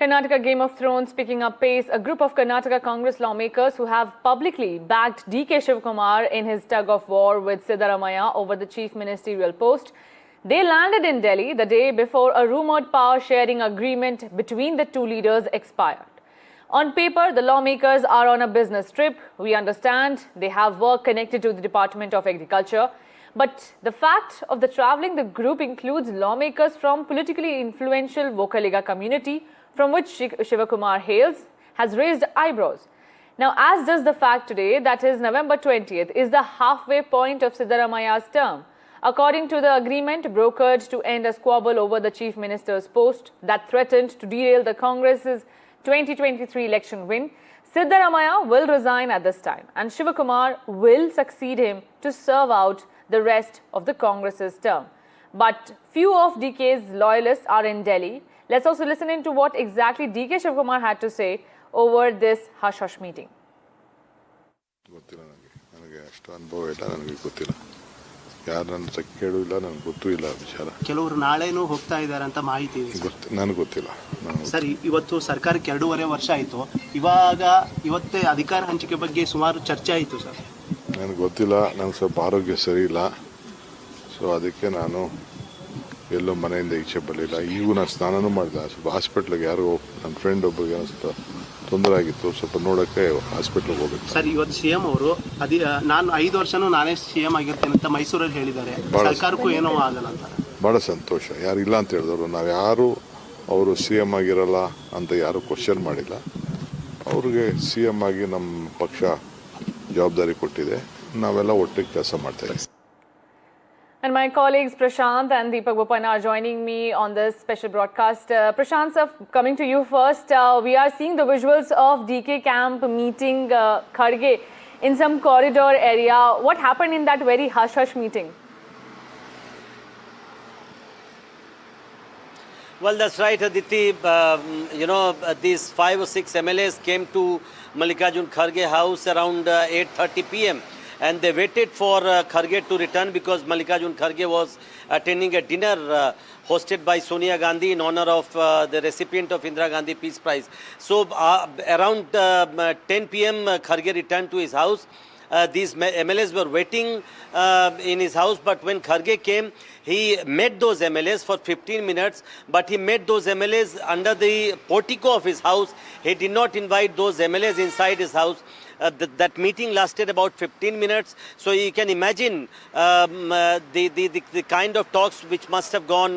Karnataka Game of Thrones picking up pace. A group of Karnataka Congress lawmakers who have publicly backed DK Shivakumar in his tug-of-war with Siddaramaiah over the chief ministerial post. They landed in Delhi the day before a rumoured power-sharing agreement between the two leaders expired. On paper, the lawmakers are on a business trip. We understand they have work connected to the Department of Agriculture. But the fact of the travelling, the group includes lawmakers from politically influential Vokkaliga community, from which Shivakumar hails, has raised eyebrows. Now, as does the fact today that is November 20th is the halfway point of Siddaramaiah's term. According to the agreement brokered to end a squabble over the Chief Minister's post that threatened to derail the Congress's 2023 election win, Siddaramaiah will resign at this time and Shivakumar will succeed him to serve out the rest of the Congress's term. But few of DK's loyalists are in Delhi. Let's also listen into what exactly DK Shivakumar had to say over this hush-hush meeting. ಕೆಲವರು ನಾಳೆನೂ ಹೋಗ್ತಾ ಇದ್ದಾರೆ ಅಂತ ಮಾಹಿತಿ ಇದೆ. ನನಗೆ ಗೊತ್ತಿಲ್ಲ sir. ಇವತ್ತು ಸರ್ಕಾರಕ್ಕೆ 2.5 ವರ್ಷ ಆಯಿತು. ಇವತ್ತೇ ಅಧಿಕಾರ ಹಂಚಿಕೆ ಬಗ್ಗೆ ಸುಮಾರು ಚರ್ಚೆ ಆಯಿತು ಸರ್. ನನಗೆ ಗೊತ್ತಿಲ್ಲ. ನನಗೆ ಸ್ವಲ್ಪ ಆರೋಗ್ಯ ಸರಿ ಇಲ್ಲ. ಸೊ ಅದಕ್ಕೆ ನಾನು ಎಲ್ಲೋ ಮನೆಯಿಂದ ಈಚೆ ಬರಲಿಲ್ಲ. ಈಗೂ ನಾನು ಸ್ನಾನನೂ ಮಾಡಿದೆ. ಸ್ವಲ್ಪ ಹಾಸ್ಪಿಟ್ಲಿಗೆ ಯಾರೋ ನನ್ನ ಫ್ರೆಂಡ್ ಒಬ್ಬರಿಗೆ ಸ್ವಲ್ಪ ತೊಂದರೆ ಆಗಿತ್ತು. ಸ್ವಲ್ಪ ನೋಡೋಕ್ಕೆ ಹಾಸ್ಪಿಟ್ಲಿಗೆ ಹೋಗ್ಬೇಕು ಸರ್. ಇವತ್ತು CM ಅವರು ನಾನು 5 ವರ್ಷನೂ ನಾನೇ CM ಆಗಿರ್ತೇನೆ ಅಂತ ಮೈಸೂರಲ್ಲಿ ಹೇಳಿದ್ದಾರೆ. ಸರ್ಕಾರಕ್ಕೂ ಏನೋ ಆಗಲ್ಲ ಅಂತ. ಭಾಳ ಸಂತೋಷ. ಯಾರು ಇಲ್ಲ ಅಂತ ಹೇಳಿದವರು ನಾವು ಯಾರು ಅವರು CM ಆಗಿರಲ್ಲ ಅಂತ ಯಾರು ಕ್ವಶನ್ ಮಾಡಿಲ್ಲ. ಅವ್ರಿಗೆ CM ಆಗಿ ನಮ್ಮ ಪಕ್ಷ ಜವಾಬ್ದಾರಿ ಕೊಟ್ಟಿದೆ. ನಾವೆಲ್ಲ ಒಟ್ಟಿಗೆ ಕೆಲಸ ಮಾಡ್ತಾ ಇದ್ದೀವಿ. And my colleagues Prashant and Deepak Bopanna are joining me on this special broadcast. Prashant sir, coming to you first, we are seeing the visuals of DK camp meeting Kharge in some corridor area. What happened in that very hush-hush meeting? Well, that's right, Aditi. These 5 or 6 MLAs came to Mallikarjun Kharge house around 8:30 p.m. and they waited for Kharge to return because Mallikarjun Kharge was attending a dinner hosted by Sonia Gandhi in honor of the recipient of Indira Gandhi Peace Prize. So around 10 p.m. Kharge returned to his house. These MLAs were waiting in his house, but when Kharge came, he met those MLAs for 15 minutes, but he met those MLAs under the portico of his house. He did not invite those MLAs inside his house. That meeting lasted about 15 minutes, so you can imagine the kind of talks which must have gone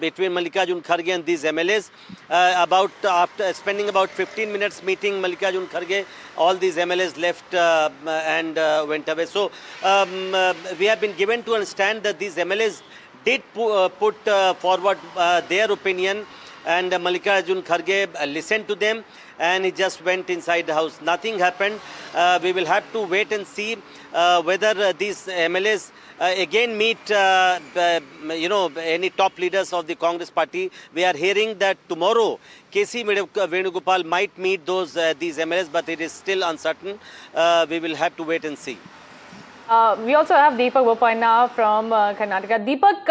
between Mallikarjun Kharge and these MLAs. After spending about 15 minutes meeting Mallikarjun Kharge, all these MLAs left and went away. So we have been given to understand that these MLAs did put forward their opinion, and Mallikarjun Kharge listened to them, and he just went inside the house. Nothing happened. We will have to wait and see whether these MLAs again meet any top leaders of the Congress party. We are hearing that tomorrow KC Venugopal might meet these MLAs, but it is still uncertain. We will have to wait and see. We also have Deepak Bopanna from Karnataka. Deepak,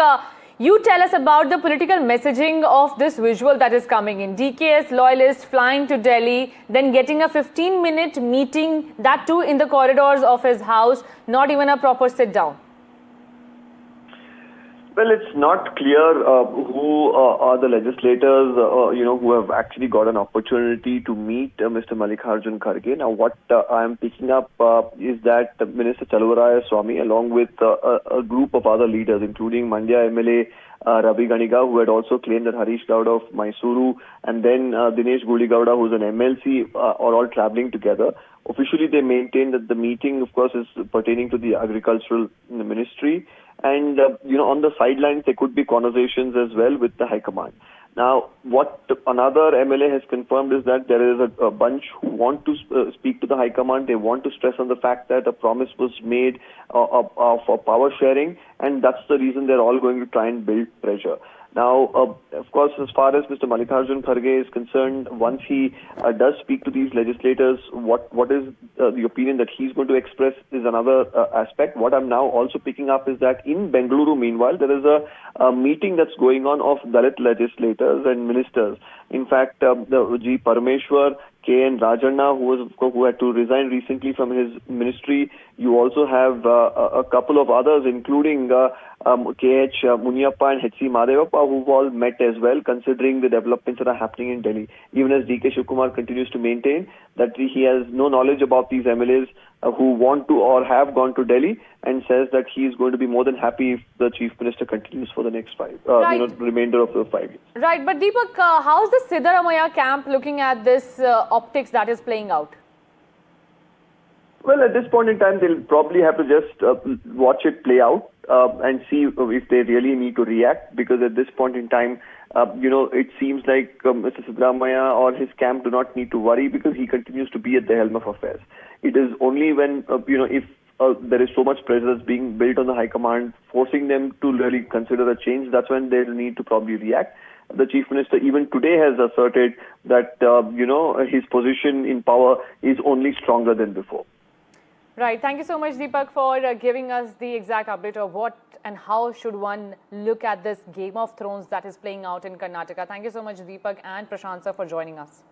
you tell us about the political messaging of this visual that is coming in. DKS loyalists flying to Delhi, then getting a 15-minute meeting, that too in the corridors of his house, not even a proper sit-down. Well, it's not clear who are the legislators, who have actually got an opportunity to meet Mr. Mallikarjun Kharge. Now, what I am picking up is that Minister Chaluvaraaya Swamy, along with a group of other leaders, including Mandya MLA Ravi Ganiga, who had also claimed that Harish Gowda of Mysuru, and then Dinesh Guligauda, who's an MLC, are all travelling together. Officially, they maintain that the meeting, of course, is pertaining to the agricultural ministry. And, on the sidelines, there could be conversations as well with the High Command. Now, what another MLA has confirmed is that there is a bunch who want to speak to the High Command. They want to stress on the fact that a promise was made for power sharing, and that's the reason they're all going to try and build pressure. Now, of course, as far as Mr. Mallikarjun Kharge is concerned, once he does speak to these legislators, what is the opinion that he's going to express is another aspect. What I'm now also picking up is that in Bengaluru, meanwhile, there is a meeting that's going on of Dalit legislators and ministers. In fact, the G. Parameshwar, K.N. Rajanna, who had to resign recently from his ministry. You also have a couple of others, including K.H. Muniappa and H.C. Madevappa, who've all met as well, considering the developments that are happening in Delhi. Even as DK Shivakumar continues to maintain that he has no knowledge about these MLAs who want to or have gone to Delhi, and says that he is going to be more than happy if the Chief Minister continues for the next remainder of the 5 years. Right, but Deepak, how's the Siddaramaiah camp looking at this optics that is playing out? Well, at this point in time, they'll probably have to just watch it play out and see if they really need to react, because at this point in time, it seems like Mr. Siddaramaiah or his camp do not need to worry, because he continues to be at the helm of affairs. It is only when, if there is so much pressure that's being built on the High Command, forcing them to really consider a change, that's when they'll need to probably react. The Chief Minister even today has asserted that, his position in power is only stronger than before. Right. Thank you so much, Deepak, for giving us the exact update of what and how should one look at this Game of Thrones that is playing out in Karnataka. Thank you so much, Deepak and Prashant sir, for joining us.